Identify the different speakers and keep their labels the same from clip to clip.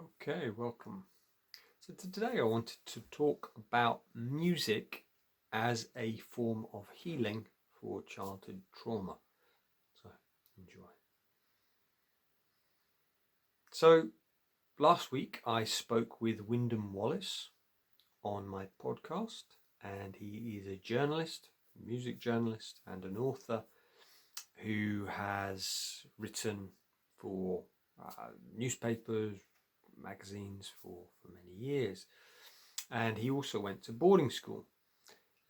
Speaker 1: Okay, welcome. So today I wanted to talk about music as a form of healing for childhood trauma. So enjoy. So last week I spoke with Wyndham Wallace on my podcast, and he is a journalist, music journalist, and an author who has written for newspapers, magazines for many years. And he also went to boarding school,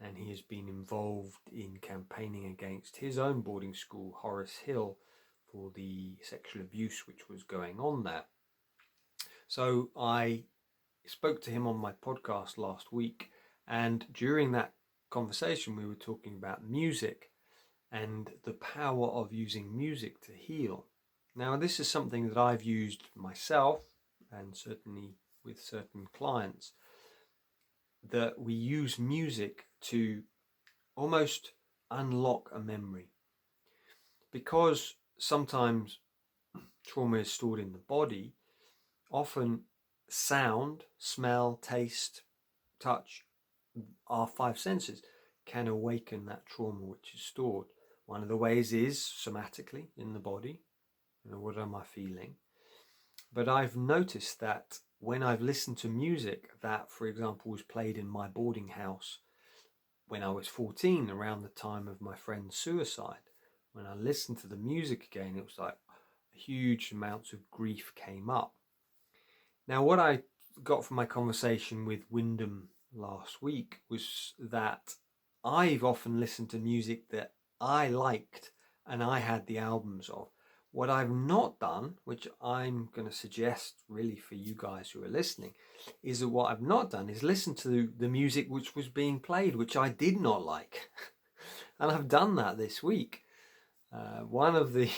Speaker 1: and he has been involved in campaigning against his own boarding school, Horace Hill, for the sexual abuse which was going on there. So I spoke to him on my podcast last week, and during that conversation we were talking about music and the power of using music to heal. Now, this is something that I've used myself, and certainly with certain clients, that we use music to almost unlock a memory. Because sometimes trauma is stored in the body, often sound, smell, taste, touch, our five senses can awaken that trauma which is stored. One of the ways is somatically in the body. What am I feeling? But I've noticed that when I've listened to music that, for example, was played in my boarding house when I was 14, around the time of my friend's suicide, when I listened to the music again, it was like huge amounts of grief came up. Now, what I got from my conversation with Wyndham last week was that I've often listened to music that I liked and I had the albums of. What I've not done, which I'm going to suggest really for you guys who are listening, is that what I've not done is listen to the music which was being played, which I did not like. And I've done that this week. One of the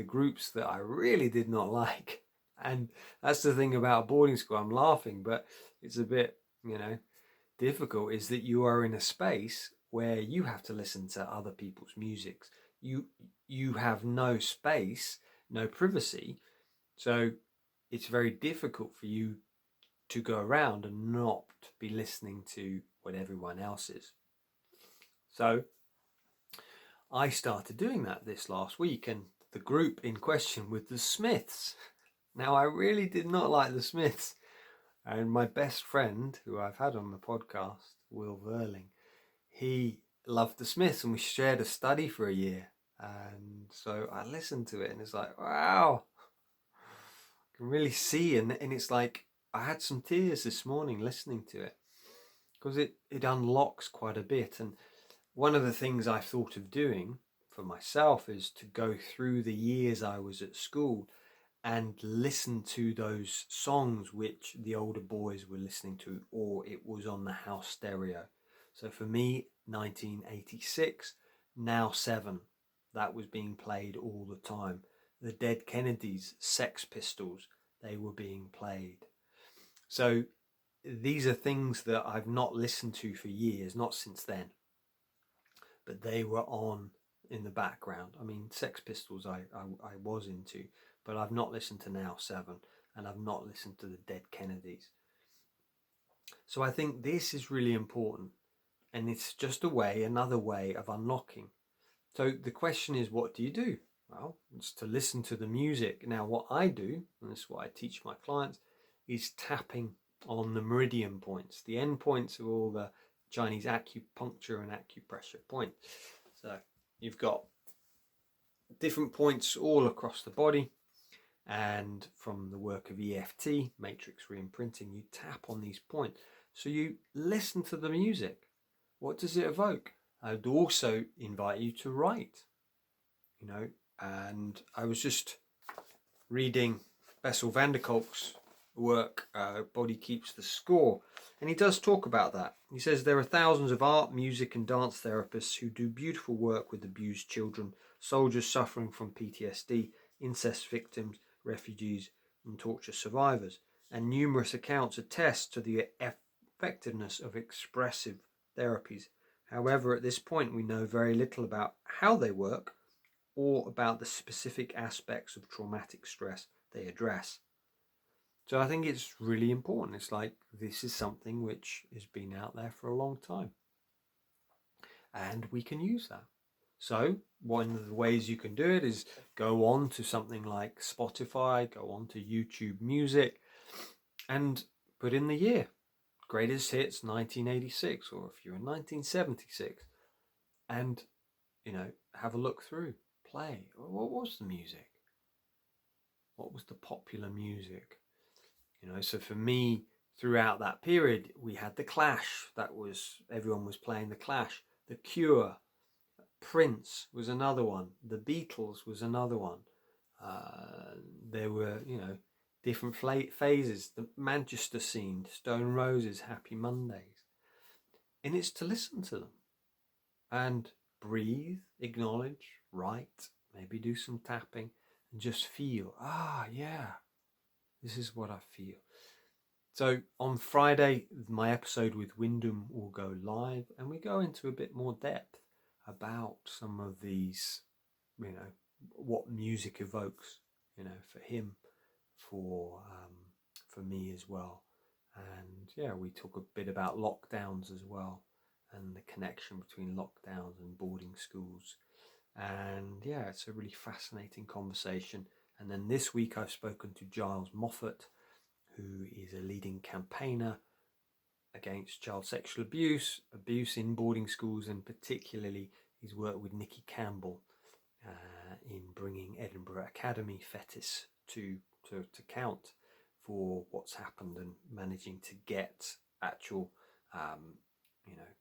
Speaker 1: groups that I really did not like, and that's the thing about boarding school, I'm laughing, but it's a bit, difficult, is that you are in a space where you have to listen to other people's music. You have no space, no privacy, so it's very difficult for you to go around and not be listening to what everyone else is. So I started doing that this last week, and the group in question was the Smiths. Now, I really did not like the Smiths, and my best friend, who I've had on the podcast, Will Verling, he loved the Smiths, and we shared a study for a year. And so I listened to it, and it's like, wow, I can really see. And it's like, I had some tears this morning listening to it, because it unlocks quite a bit. And one of the things I thought of doing for myself is to go through the years I was at school and listen to those songs which the older boys were listening to, or it was on the house stereo. So for me, 1986, Now 7, that was being played all the time. The Dead Kennedys, Sex Pistols, they were being played. So these are things that I've not listened to for years, not since then, but they were on in the background. I mean, Sex Pistols I was into, but I've not listened to Now 7, and I've not listened to the Dead Kennedys. So I think this is really important, and it's just another way of unlocking. So the question is, what do you do? Well, it's to listen to the music. Now, what I do, and this is what I teach my clients, is tapping on the meridian points, the end points of all the Chinese acupuncture and acupressure points. So you've got different points all across the body, and from the work of EFT, matrix reimprinting, you tap on these points. So you listen to the music. What does it evoke? I'd also invite you to write, and I was just reading Bessel van der Kolk's work, Body Keeps the Score, and he does talk about that. He says there are thousands of art, music and dance therapists who do beautiful work with abused children, soldiers suffering from PTSD, incest victims, refugees and torture survivors, and numerous accounts attest to the effectiveness of expressive therapies. However, at this point we know very little about how they work or about the specific aspects of traumatic stress they address. So I think it's really important. It's like this is something which has been out there for a long time, and we can use that. So one of the ways you can do it is go on to something like Spotify, go on to YouTube Music, and put in the year. Greatest hits 1986, or if you're in 1976, and have a look through, play. What was the music? What was the popular music? So for me, throughout that period, we had the Clash. Everyone was playing the Clash. The Cure, Prince was another one. The Beatles was another one. There were, different phases. The Manchester scene, Stone Roses, Happy Mondays. And it's to listen to them and breathe, acknowledge, write, maybe do some tapping, and just feel, yeah, this is what I feel. So on Friday, my episode with Wyndham will go live, and we go into a bit more depth about some of these, what music evokes, for him, for me as well. And yeah, we talk a bit about lockdowns as well, and the connection between lockdowns and boarding schools. And yeah, it's a really fascinating conversation. And then this week I've spoken to Giles Moffat, who is a leading campaigner against child sexual abuse in boarding schools, and particularly he's worked with Nikki Campbell in bringing Edinburgh Academy fetus to count for what's happened, and managing to get actual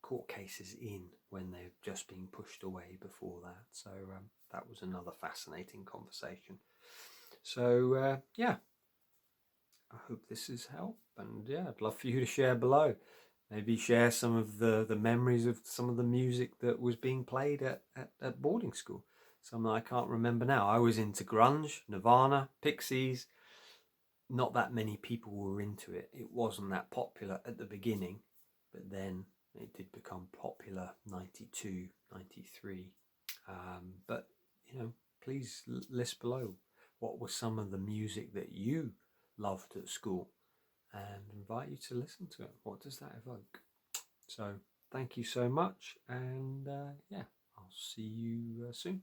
Speaker 1: court cases in when they've just been pushed away before that. So that was another fascinating conversation. So yeah, I hope this has helped, and yeah, I'd love for you to share below. Maybe share some of the memories of some of the music that was being played at boarding school. Some that I can't remember now. I was into grunge, Nirvana, Pixies. Not that many people were into it. It wasn't that popular at the beginning, but then it did become popular 92, 93. But, please list below what was some of the music that you loved at school, and invite you to listen to it. What does that evoke? So thank you so much, and yeah, I'll see you soon.